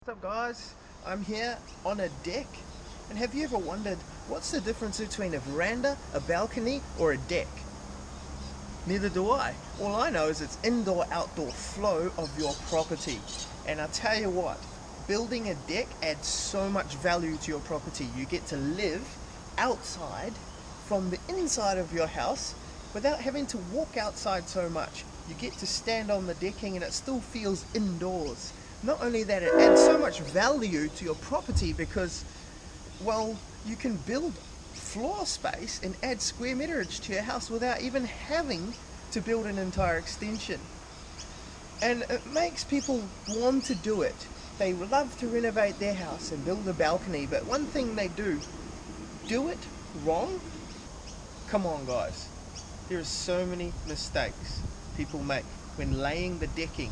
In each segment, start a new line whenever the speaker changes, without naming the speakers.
What's up guys? I'm here on a deck, and have you ever wondered what's the difference between a veranda, a balcony or a deck? Neither do I. All I know is it's indoor-outdoor flow of your property. And I'll tell you what, building a deck adds so much value to your property. You get to live outside from the inside of your house without having to walk outside so much. You get to stand on the decking and it still feels indoors. Not only that, it adds so much value to your property because, well, you can build floor space and add square meterage to your house without even having to build an entire extension. And it makes people want to do it. They love to renovate their house and build a balcony, but one thing they do it wrong. Come on guys, there are so many mistakes people make when laying the decking.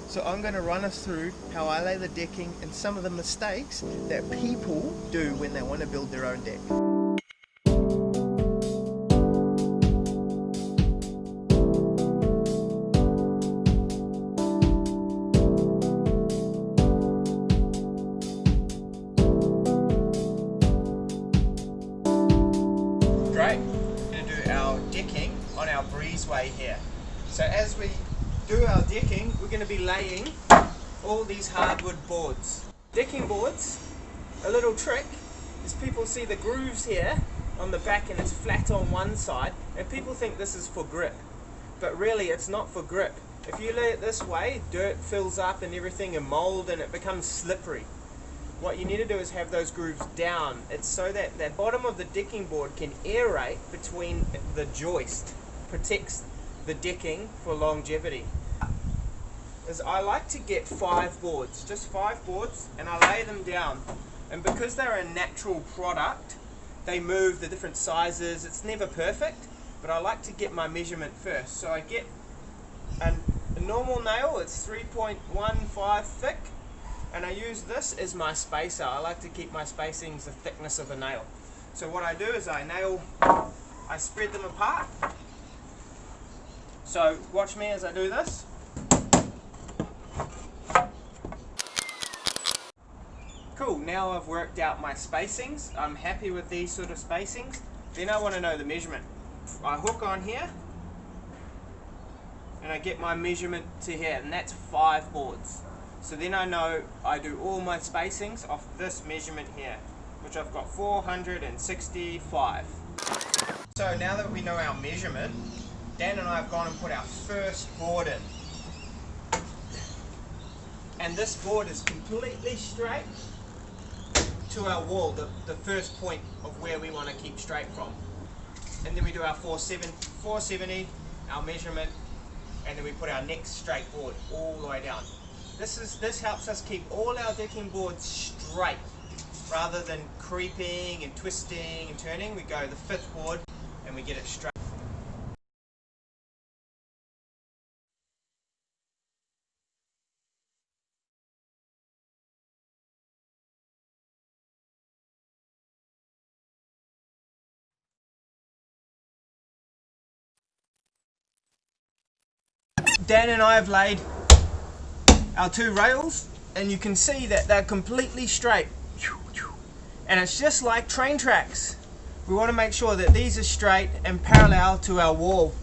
So I'm going to run us through how I lay the decking and some of the mistakes that people do when they want to build their own deck. Great, we're going to do our decking on our breezeway here. So as we do our decking, we're going to be laying all these hardwood boards. Decking boards, a little trick is people see the grooves here on the back and it's flat on one side and people think this is for grip, but really it's not for grip. If you lay it this way, dirt fills up and everything and mold and it becomes slippery. What you need to do is have those grooves down. It's so that the bottom of the decking board can aerate between the joist, protects the decking for longevity. Is I like to get 5 boards, just 5 boards, and I lay them down. And because they're a natural product, they move the different sizes. It's never perfect, but I like to get my measurement first. So I get a normal nail, it's 3.15 thick, and I use this as my spacer. I like to keep my spacings the thickness of a nail. So what I do is I spread them apart. So watch me as I do this. Cool, now I've worked out my spacings. I'm happy with these sort of spacings. Then I want to know the measurement. I hook on here and I get my measurement to here, and that's 5 boards. So then I know I do all my spacings off this measurement here, which I've got 465. So now that we know our measurement, Dan and I have gone and put our first board in. And this board is completely straight to our wall, the first point of where we want to keep straight from. And then we do our 470, our measurement, and then we put our next straight board all the way down. This helps us keep all our decking boards straight, rather than creeping and twisting and turning. We go the 5th board and we get it straight. Dan and I have laid our 2 rails, and you can see that they're completely straight. And it's just like train tracks. We want to make sure that these are straight and parallel to our wall,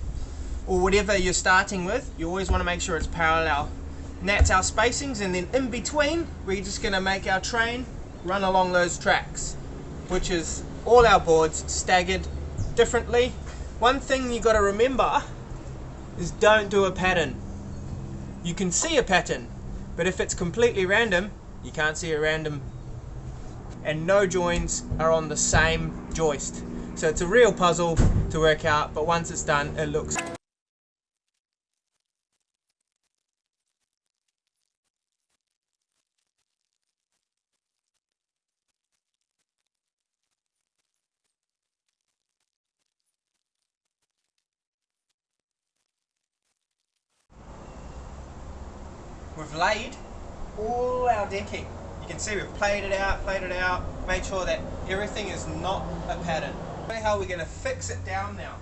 or whatever you're starting with. You always want to make sure it's parallel. And that's our spacings, and then in between we're just going to make our train run along those tracks, which is all our boards staggered differently. One thing you got to remember is don't do a pattern. You can see a pattern, but if it's completely random, you can't see a random. And no joins are on the same joist. So it's a real puzzle to work out, but once it's done, it looks. We've laid all our decking. You can see we've played it out, made sure that everything is not a pattern. How we're going to fix it down now.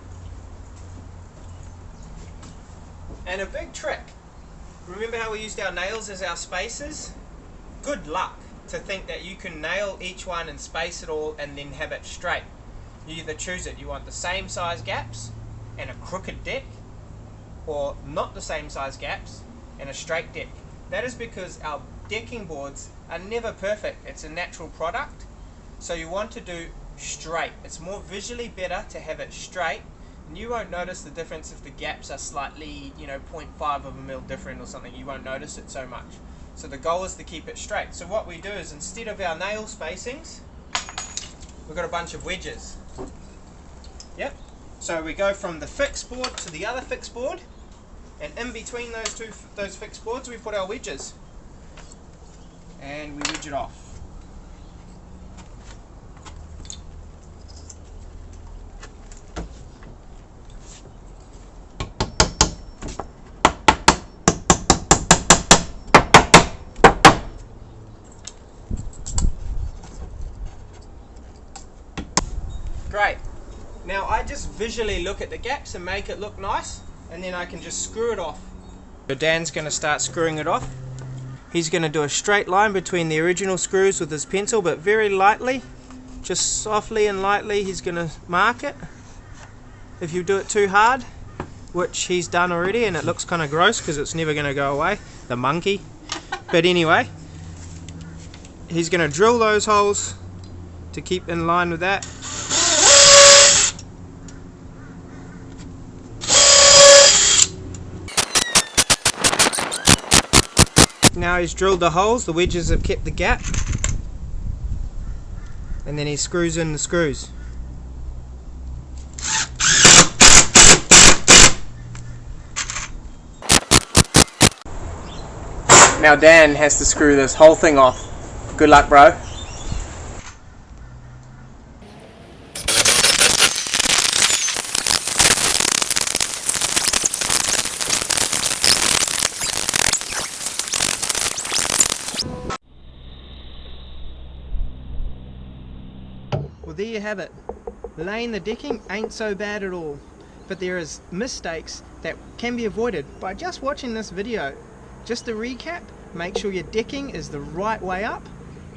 And a big trick, remember how we used our nails as our spacers?
good luck to think that you can nail each one and space it all and then have it straight. You either choose it, you want the same size gaps and a crooked deck, or not the same size gaps and a straight deck. That is because our decking boards are never perfect. It's a natural product, so you want to do straight. It's more visually better to have it straight, and you won't notice the difference if the gaps are slightly, 0.5 of a mil different or something. You won't notice it so much. So the goal is to keep it straight. So what we do is, instead of our nail spacings, we've got a bunch of wedges. Yep. So we go from the fixed board to the other fixed board, and in between those fixed boards we put our wedges, and we wedge it off. Great. Now I just visually look at the gaps and make it look nice, and then I can just screw it off. So Dan's going to start screwing it off. He's going to do a straight line between the original screws with his pencil, but very lightly, just softly and lightly he's going to mark it. If you do it too hard, which he's done already, and it looks kind of gross because it's never going to go away, the monkey. But anyway, he's going to drill those holes to keep in line with that. Now he's drilled the holes, the wedges have kept the gap, and then he screws in the screws. Now Dan has to screw this whole thing off. Good luck, bro. Well, there you have it. Laying the decking ain't so bad at all, but there is mistakes that can be avoided by just watching this video. Just to recap, make sure your decking is the right way up,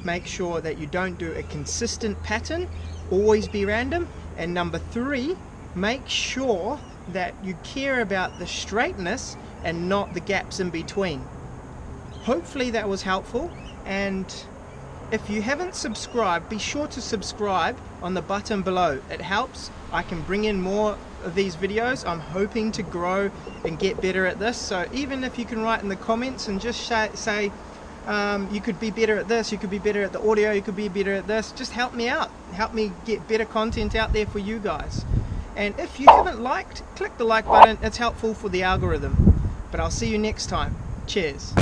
make sure that you don't do a consistent pattern, always be random, and number 3, make sure that you care about the straightness and not the gaps in between. Hopefully that was helpful, and if you haven't subscribed, be sure to subscribe on the button below. It helps. I can bring in more of these videos. I'm hoping to grow and get better at this. So even if you can write in the comments and just say you could be better at this, you could be better at the audio, you could be better at this, just help me out. Help me get better content out there for you guys. And if you haven't liked, click the like button. It's helpful for the algorithm. But I'll see you next time. Cheers.